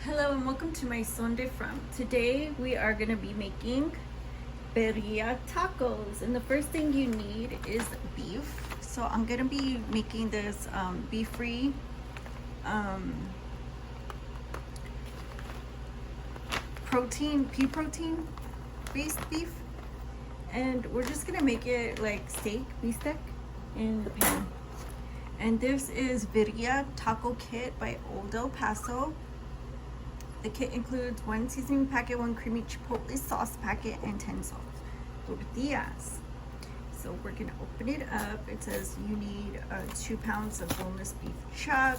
Hello and welcome to my Sunday from. Today we are going to be making birria tacos, and the first thing you need is beef. So I'm going to be making this beef-free pea protein based beef, and we're just going to make it like beef steak in the pan. And this is Birria Taco Kit by Old El Paso. The kit includes 1 seasoning packet, 1 creamy chipotle sauce packet, and 10 soft tortillas. So we're gonna open it up. It says you need 2 pounds of boneless beef chuck.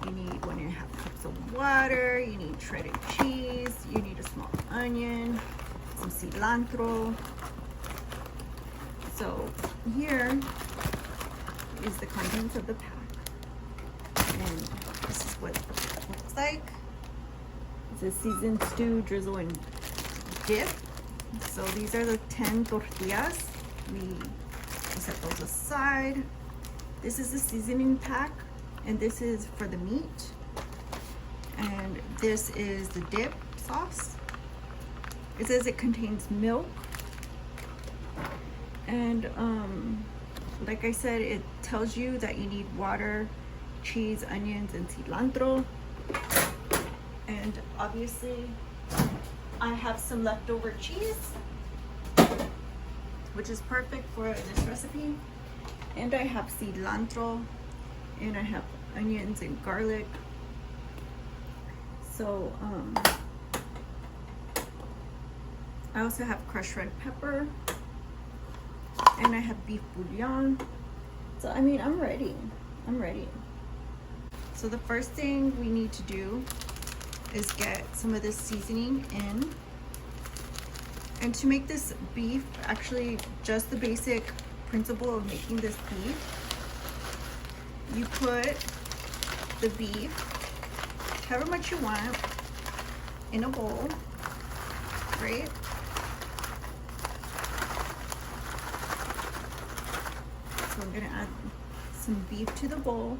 You need 1.5 cups of water. You need shredded cheese. You need a small onion, some cilantro. So here is the contents of the pack, and this is what it looks like. It's a seasoned stew, drizzle, and dip. So these are the 10 tortillas. We set those aside. This is the seasoning pack, and this is for the meat. And this is the dip sauce. It says it contains milk. And like I said, it tells you that you need water, cheese, onions, and cilantro. And obviously I have some leftover cheese, which is perfect for this recipe. And I have cilantro, and I have onions and garlic. So I also have crushed red pepper, and I have beef bouillon. So I mean, I'm ready. So the first thing we need to do is get some of this seasoning in. And to make this beef, actually just the basic principle of making this beef, you put the beef, however much you want, in a bowl, right? So I'm gonna add some beef to the bowl.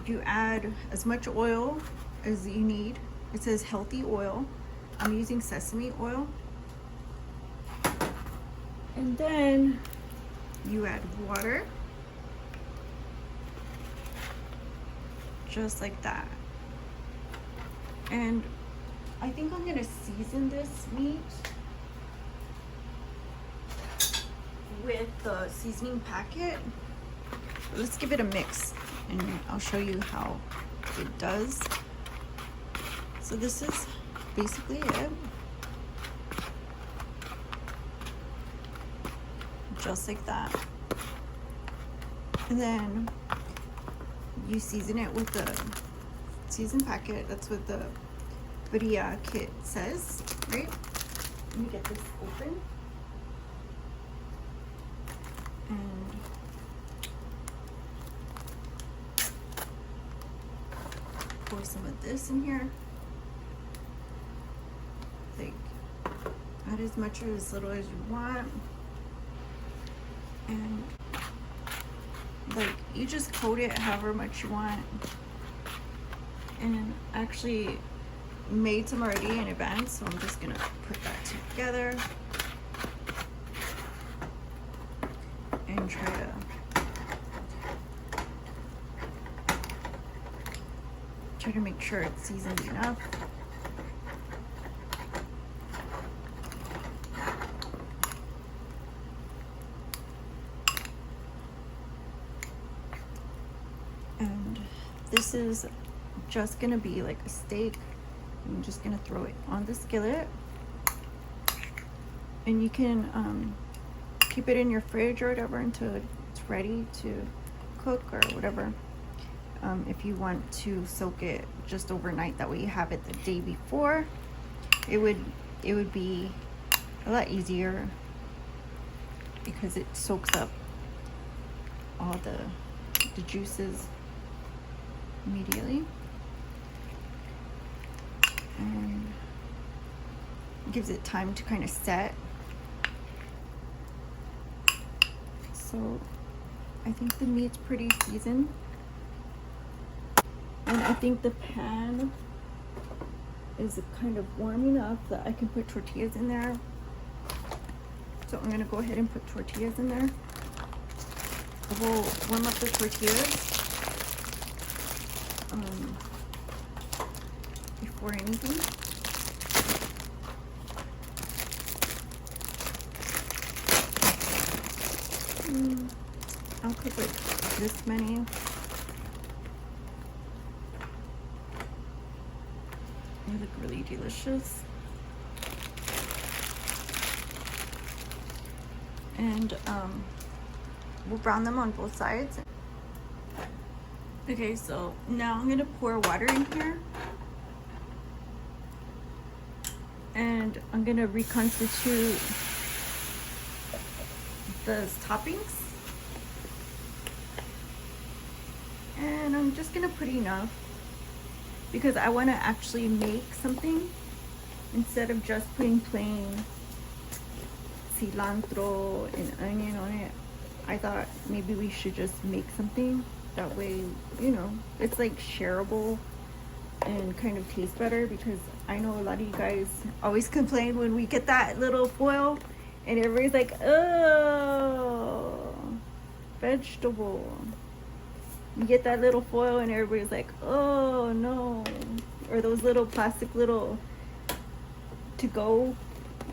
You add as much oil as you need. It says healthy oil. I'm using sesame oil. And then you add water, just like that. And I think I'm gonna season this meat with the seasoning packet. Let's give it a mix, and I'll show you how it does. So this is basically it. Just like that. And then you season it with the season packet. That's what the Birria kit says, right? Let me get this open. And pour some of this in here. Like, add as much or as little as you want. And like, you just coat it however much you want. And I actually made some already in advance, so I'm just gonna put that together and try to make sure it's seasoned enough. And this is just gonna be like a steak. I'm just gonna throw it on the skillet, and you can keep it in your fridge or whatever until it's ready to cook or whatever. If you want to soak it just overnight, that way you have it the day before, it would be a lot easier because it soaks up all the juices immediately, and gives it time to kind of set. So I think the meat's pretty seasoned, and I think the pan is kind of warm enough that I can put tortillas in there. So I'm gonna go ahead and put tortillas in there. I will warm up the tortillas before anything. I'll cook like this many. They look really delicious. And we'll brown them on both sides. Okay, so now I'm gonna pour water in here. And I'm gonna reconstitute the toppings. And I'm just gonna put enough because I wanna actually make something instead of just putting plain cilantro and onion on it. I thought maybe we should just make something that way, you know, it's like shareable and kind of tastes better, because I know a lot of you guys always complain when we get that little foil and everybody's like, oh, vegetable. You get that little foil and everybody's like, oh no. Or those little plastic little to go,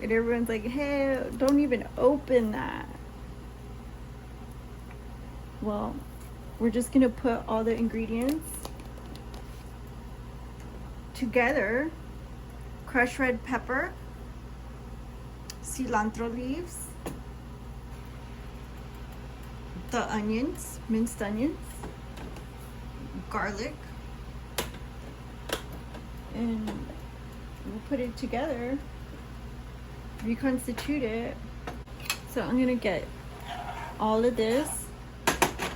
and everyone's like, hey, don't even open that. Well, we're just gonna put all the ingredients together. Crushed red pepper, cilantro leaves, the onions, minced onions, garlic, and we'll put it together, reconstitute it. So I'm gonna get all of this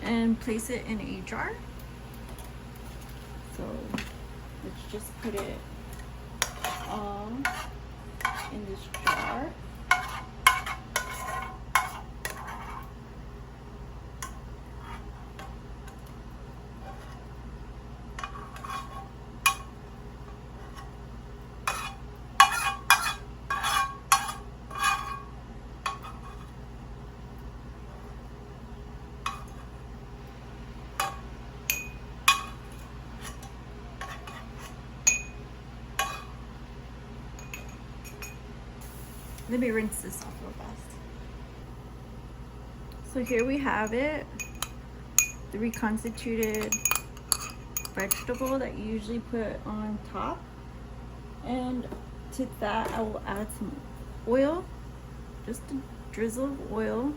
and place it in a jar. So let's just put it all in this jar. Let me rinse this off real fast. So here we have it, the reconstituted vegetable that you usually put on top. And to that I will add some oil, just a drizzle of oil.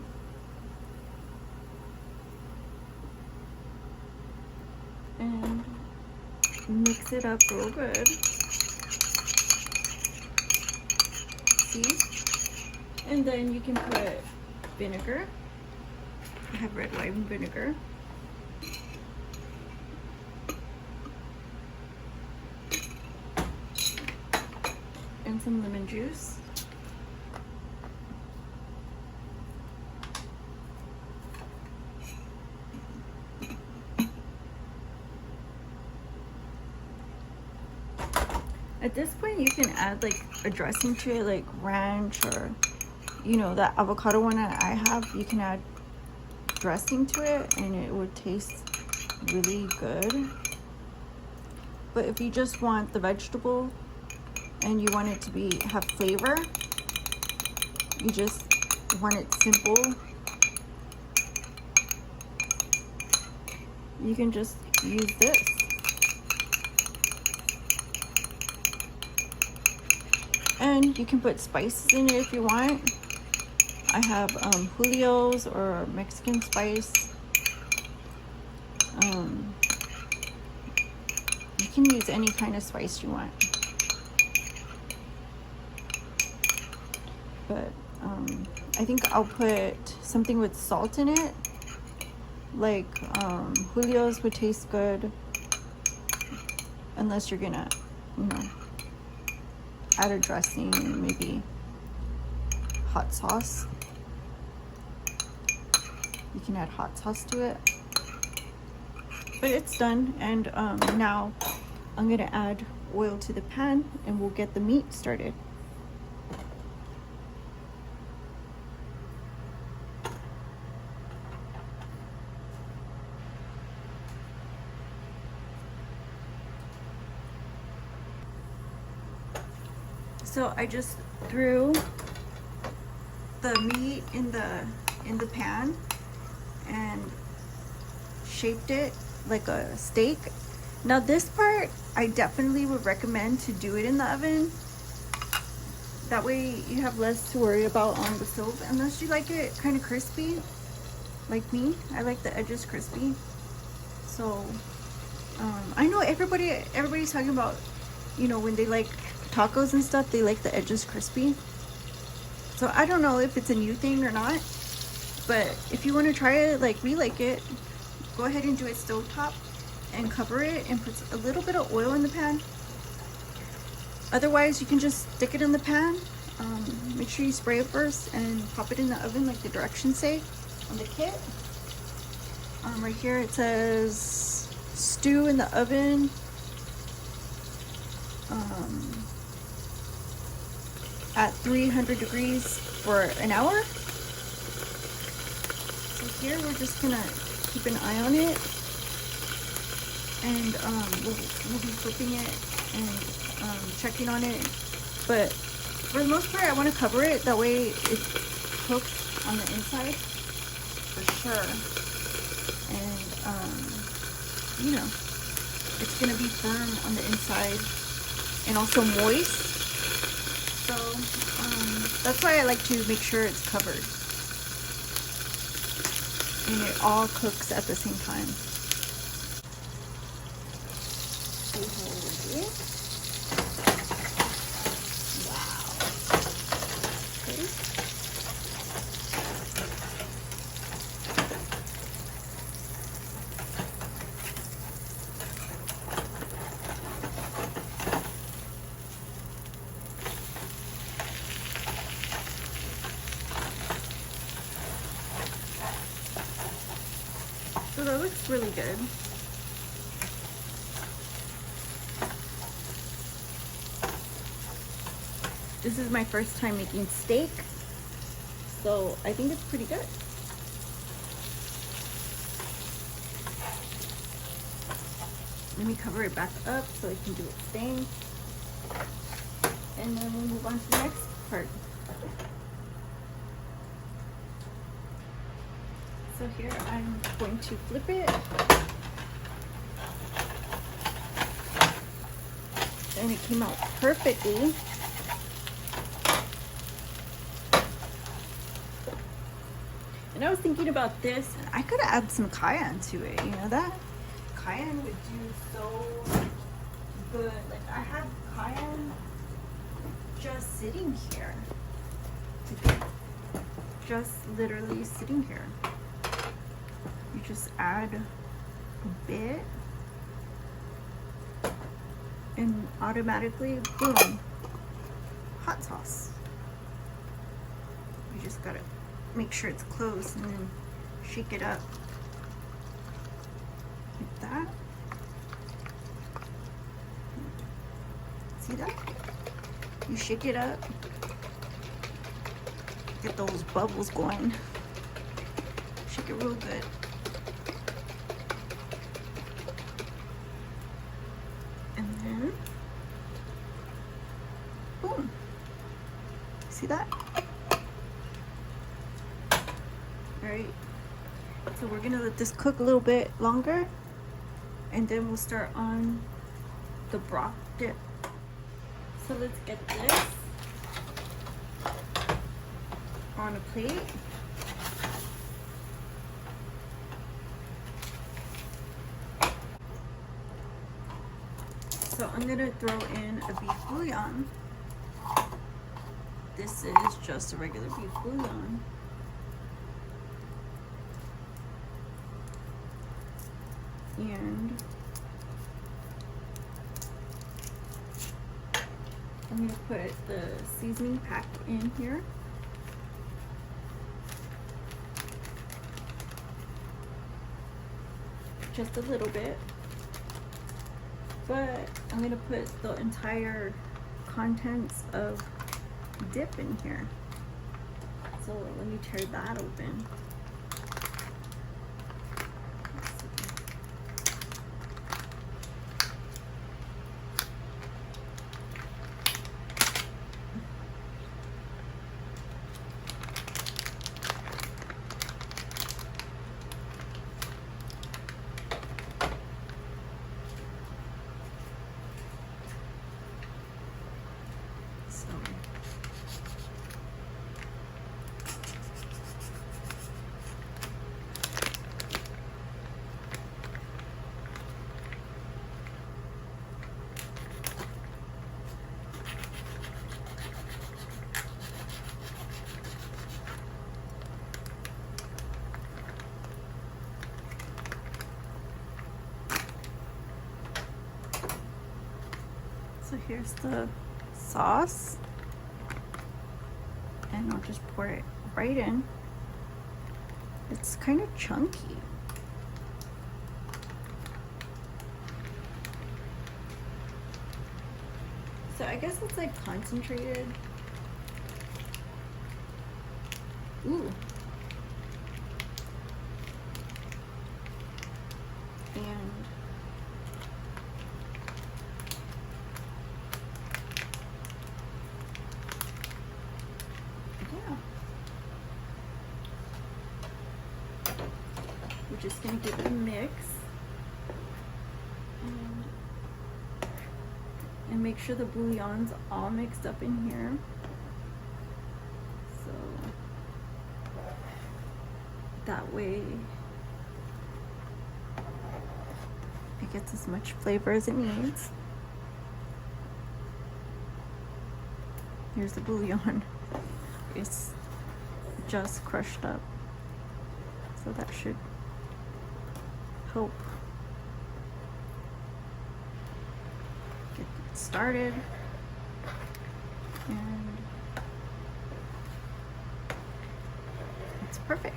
And mix it up real good. See? And then you can put vinegar. I have red wine vinegar. And some lemon juice. At this point you can add like a dressing to it, like ranch, or you know, that avocado one that I have, you can add dressing to it and it would taste really good. But if you just want the vegetable and you want it to have flavor, you just want it simple, you can just use this. And you can put spices in it if you want. I have Julio's or Mexican spice. You can use any kind of spice you want. But I think I'll put something with salt in it. Like Julio's would taste good. Unless you're gonna, you know, add a dressing, maybe hot sauce. You can add hot sauce to it. But it's done, and now I'm gonna add oil to the pan and we'll get the meat started. So I just threw the meat in the pan and shaped it like a steak. Now this part I definitely would recommend to do it in the oven. That way you have less to worry about on the stove, unless you like it kind of crispy like me. I like the edges crispy. So I know everybody's talking about, you know, when they like tacos and stuff, they like the edges crispy. So I don't know if it's a new thing or not, but if you want to try it like we like it, go ahead and do it stovetop and cover it and put a little bit of oil in the pan. Otherwise you can just stick it in the pan. Make sure you spray it first and pop it in the oven like the directions say on the kit. Right here it says stew in the oven at 300 degrees for an hour. So here we're just gonna keep an eye on it, and we'll be flipping it and checking on it. But for the most part I want to cover it, that way it cooks on the inside for sure. And you know, it's gonna be firm on the inside and also moist. So that's why I like to make sure it's covered and it all cooks at the same time. Wow. Okay. So that looks really good. This is my first time making steak, so I think it's pretty good. Let me cover it back up so I can do its thing. And then we'll move on to the next part. So here I'm going to flip it. And it came out perfectly. And I was thinking about this, and I could add some cayenne to it, you know that? Cayenne would do so good. Like I have cayenne just sitting here. Just literally sitting here. You just add a bit and automatically, boom, hot sauce. You just gotta make sure it's closed and then shake it up like that. See that? You shake it up, get those bubbles going. Shake it real good. And then, boom. See that? Alright, so we're gonna let this cook a little bit longer, and then we'll start on the broth dip. So let's get this on a plate. So I'm gonna throw in a beef bouillon. This is just a regular beef bouillon. And I'm gonna put the seasoning pack in here. Just a little bit. but I'm gonna put the entire contents of dip in here. So let me tear that open. So here's the sauce, and I'll just pour it right in. It's kind of chunky. So I guess it's like concentrated. Ooh. And yeah. We're just gonna give it a mix. And make sure the bouillon's all mixed up in here. So that way it gets as much flavor as it needs. Here's the bouillon. It's just crushed up. So that should help get it started. And it's perfect.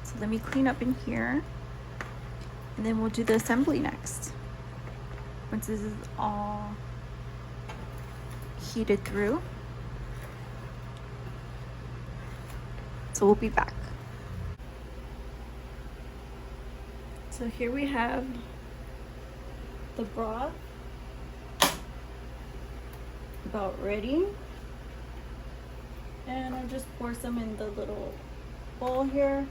So let me clean up in here, and then we'll do the assembly next. Once this is all heated through. So we'll be back. So here we have the broth about ready. And I'll just pour some in the little bowl here.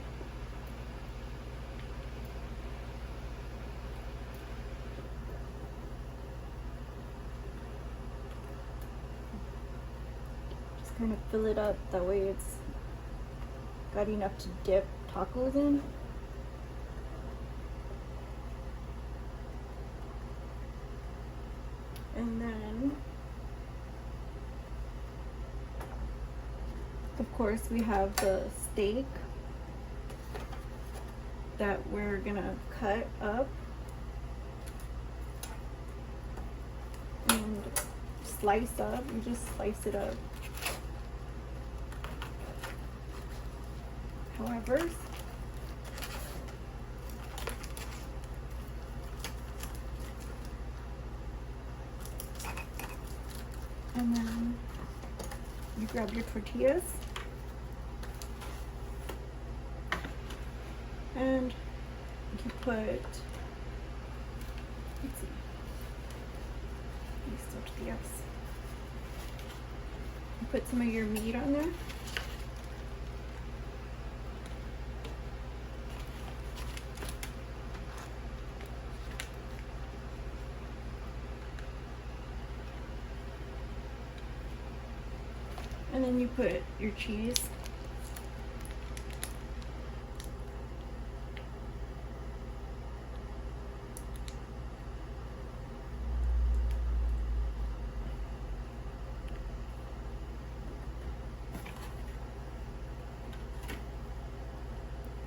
Just kind of fill it up, that way it's got enough to dip tacos in. And then, of course, we have the steak that we're gonna cut up and slice up. You just slice it up however. And then you grab your tortillas and you put, let's see, these tortillas. You put some of your meat on there. And then you put your cheese.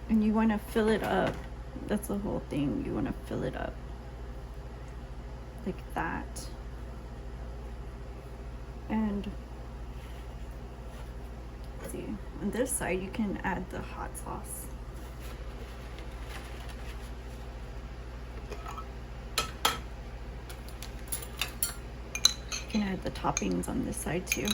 And you want to fill it up. That's the whole thing. You want to fill it up like that. And see, on this side you can add the hot sauce. looking at the toppings on this side too.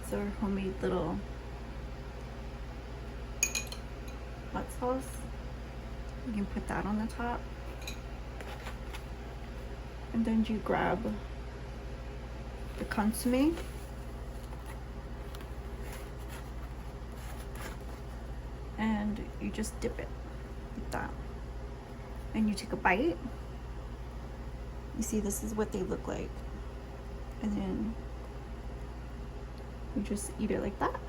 So our homemade little hot sauce. You can put that on the top. And then you grab the consomme. And you just dip it like that. And you take a bite. You see, this is what they look like. And then you just eat it like that.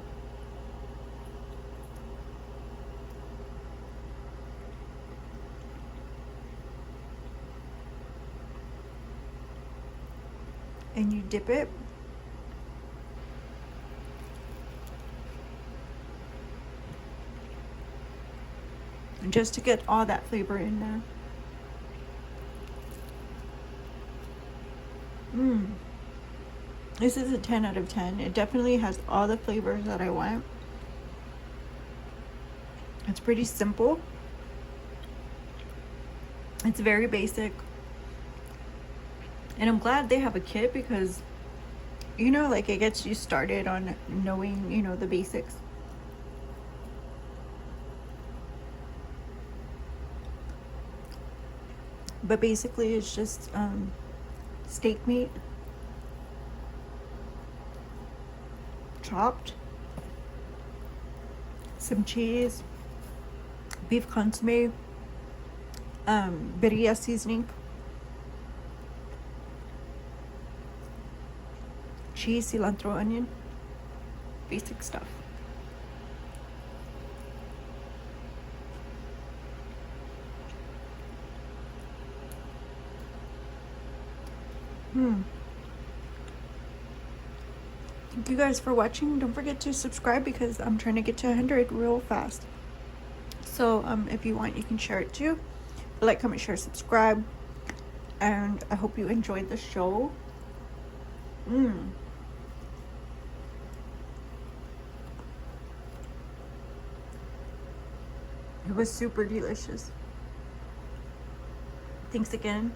And you dip it just to get all that flavor in there. This is a 10 out of 10. It definitely has all the flavors that I want. It's pretty simple. It's very basic. And I'm glad they have a kit because, you know, like it gets you started on knowing, you know, the basics. But basically it's just steak meat, chopped, some cheese, beef consomme, birria seasoning, cheese, cilantro, onion, basic stuff. Thank you guys for watching. Don't forget to subscribe because I'm trying to get to 100 real fast. So if you want, you can share it too. Like, comment, share, subscribe. And I hope you enjoyed the show. It was super delicious. Thanks again.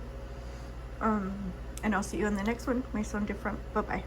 And I'll see you on the next one. May sound different. Bye-bye.